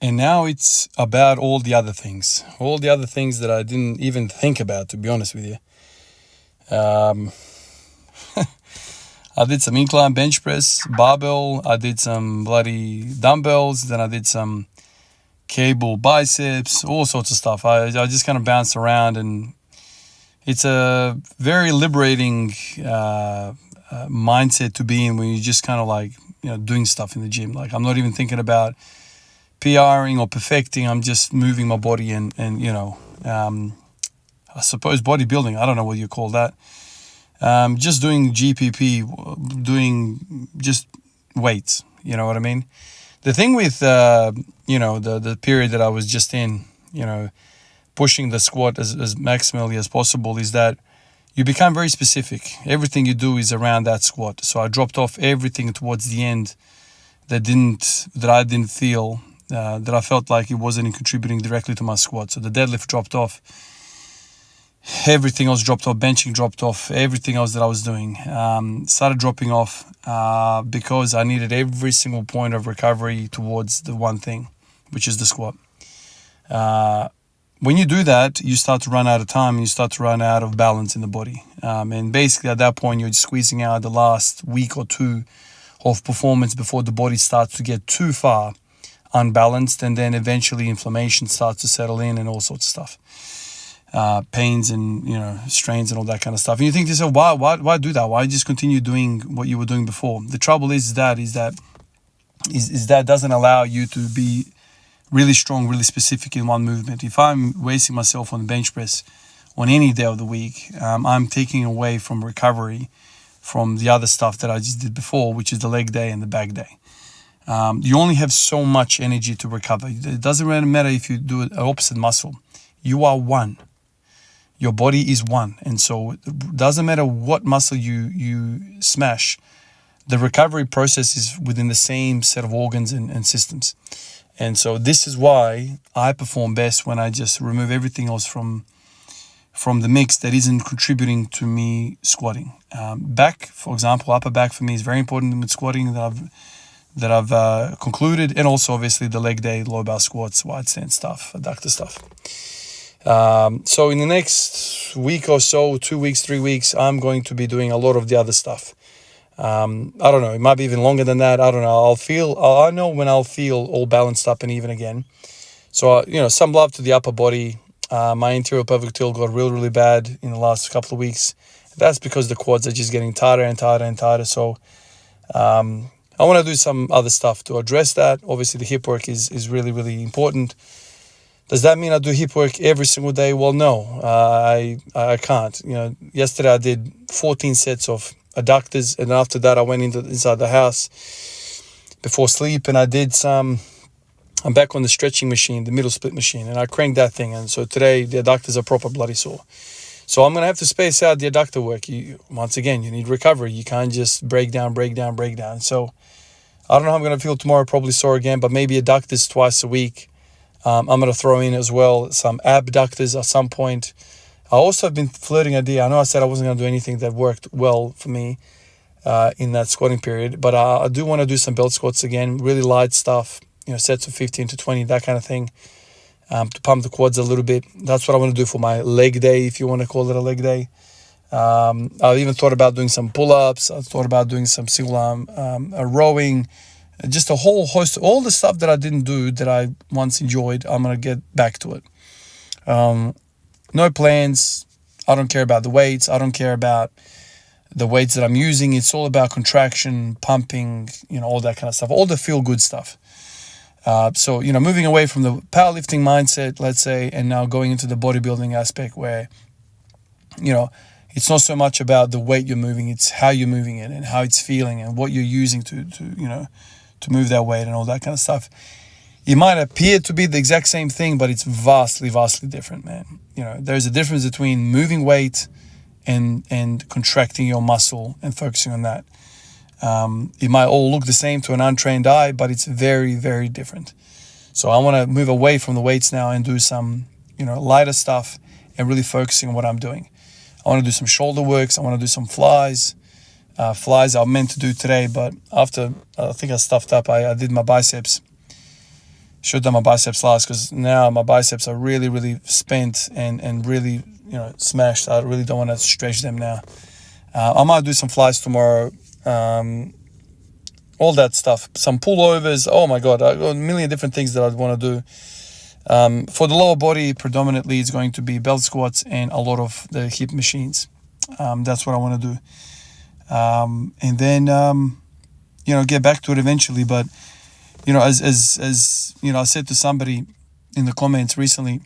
And now it's about all the other things that I didn't even think about, to be honest with you. I did some incline bench press, barbell. I did some bloody dumbbells. Then I did some cable biceps, all sorts of stuff. I just kind of bounced around, and it's a very liberating mindset to be in when you're just kind of like, doing stuff in the gym. Like, I'm not even thinking about PRing or perfecting. I'm just moving my body and I suppose bodybuilding. I don't know what you call that. Just doing GPP, doing just weights. You know what I mean? The thing with, the period that I was just in, pushing the squat as maximally as possible, is that you become very specific. Everything you do is around that squat. So I dropped off everything towards the end that I didn't feel, that I felt like it wasn't contributing directly to my squat. So the deadlift dropped off. Everything else dropped off. Benching dropped off. Everything else that I was doing started dropping off because I needed every single point of recovery towards the one thing, which is the squat. When you do that, you start to run out of time. You start to run out of balance in the body. And basically at that point, you're squeezing out the last week or two of performance before the body starts to get too far unbalanced, and then eventually inflammation starts to settle in and all sorts of stuff. Pains and strains and all that kind of stuff. And you think to yourself, why do that? Why just continue doing what you were doing before? The trouble is that doesn't allow you to be really strong, really specific in one movement. If I'm wasting myself on bench press on any day of the week, I'm taking away from recovery from the other stuff that I just did before, which is the leg day and the back day. You only have so much energy to recover. It doesn't really matter if you do an opposite muscle. You are one. Your body is one. And so it doesn't matter what muscle you smash. The recovery process is within the same set of organs and systems. And so this is why I perform best when I just remove everything else from the mix that isn't contributing to me squatting. Back, for example, upper back for me is very important with squatting that I've concluded, and also obviously the leg day, low bar squats, wide stance stuff, adductor stuff. So in the next week or so, 2 weeks, 3 weeks, I'm going to be doing a lot of the other stuff. I don't know, it might be even longer than that. I don't know. I know when I'll feel all balanced up and even again. So, some love to the upper body. My anterior pelvic tilt got really, really bad in the last couple of weeks. That's because the quads are just getting tighter and tighter and tighter. So, I want to do some other stuff to address that. Obviously, the hip work is really, really important. Does that mean I do hip work every single day? Well, no, I can't. Yesterday I did 14 sets of adductors, and after that I went inside the house before sleep, and I'm back on the stretching machine, the middle split machine, and I cranked that thing. And so today the adductors are proper bloody sore. So I'm going to have to space out the adductor work. Once again, you need recovery. You can't just break down. So I don't know how I'm going to feel tomorrow, probably sore again, but maybe adductors twice a week. I'm going to throw in as well some abductors at some point. I also have been flirting idea. I know I said I wasn't going to do anything that worked well for me in that squatting period, but I do want to do some belt squats again, really light stuff, sets of 15 to 20, that kind of thing, to pump the quads a little bit. That's what I want to do for my leg day, if you want to call it a leg day. I've even thought about doing some pull-ups. I thought about doing some single arm rowing. Just a whole host, all the stuff that I didn't do that I once enjoyed, I'm going to get back to it. No plans. I don't care about the weights. I don't care about the weights that I'm using. It's all about contraction, pumping, all that kind of stuff, all the feel-good stuff. So, moving away from the powerlifting mindset, let's say, and now going into the bodybuilding aspect where, it's not so much about the weight you're moving, it's how you're moving it and how it's feeling and what you're using to move that weight and all that kind of stuff. It might appear to be the exact same thing, but it's vastly, vastly different, man. There's a difference between moving weight and contracting your muscle and focusing on that. It might all look the same to an untrained eye, but it's very, very different. So I want to move away from the weights now and do some, lighter stuff and really focusing on what I'm doing. I want to do some shoulder works. I want to do some flies. Flies I meant to do today, but after I think I stuffed up, I did my biceps. should have done my biceps last, because now my biceps are really, really spent and really, smashed. I really don't want to stretch them now. I might do some flies tomorrow. All that stuff. Some pullovers. Oh my God, I've got a million different things that I'd want to do. For the lower body, predominantly, it's going to be belt squats and a lot of the hip machines. That's what I want to do. And then, get back to it eventually. But, as I said to somebody in the comments recently,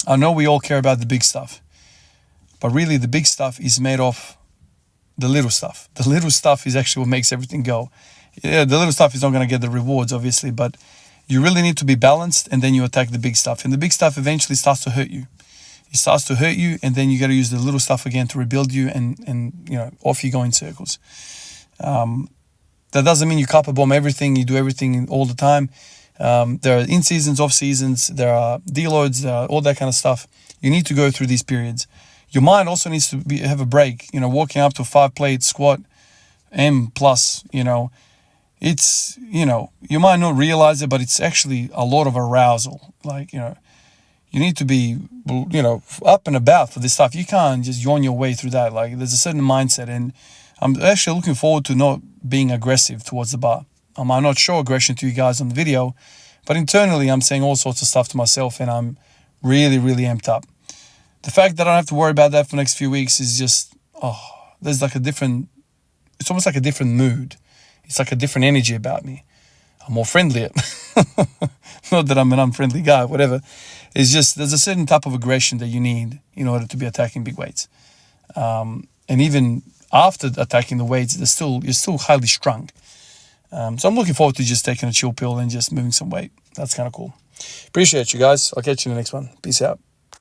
I know we all care about the big stuff, but really the big stuff is made of the little stuff. The little stuff is actually what makes everything go. Yeah, the little stuff is not going to get the rewards, obviously, but you really need to be balanced, and then you attack the big stuff. And the big stuff eventually starts to hurt you. It starts to hurt you, and then you got to use the little stuff again to rebuild you, and off you go in circles. That doesn't mean you carpet bomb everything, you do everything all the time. There are in seasons, off seasons, there are deloads, there are all that kind of stuff. You need to go through these periods. Your mind also needs to have a break. Walking up to 5-plate squat, M plus, it's, you might not realize it, but it's actually a lot of arousal. Like, you need to be, up and about for this stuff. You can't just yawn your way through that. Like, there's a certain mindset, and I'm actually looking forward to not being aggressive towards the bar. I might not show aggression to you guys on the video, but internally I'm saying all sorts of stuff to myself, and I'm really, really amped up. The fact that I don't have to worry about that for the next few weeks is just, there's like it's almost like a different mood. It's like a different energy about me. I'm more friendlier. Not that I'm an unfriendly guy, whatever. It's just, there's a certain type of aggression that you need in order to be attacking big weights. And even after attacking the weights, you're still highly strung. So I'm looking forward to just taking a chill pill and just moving some weight. That's kind of cool. Appreciate you guys. I'll catch you in the next one. Peace out.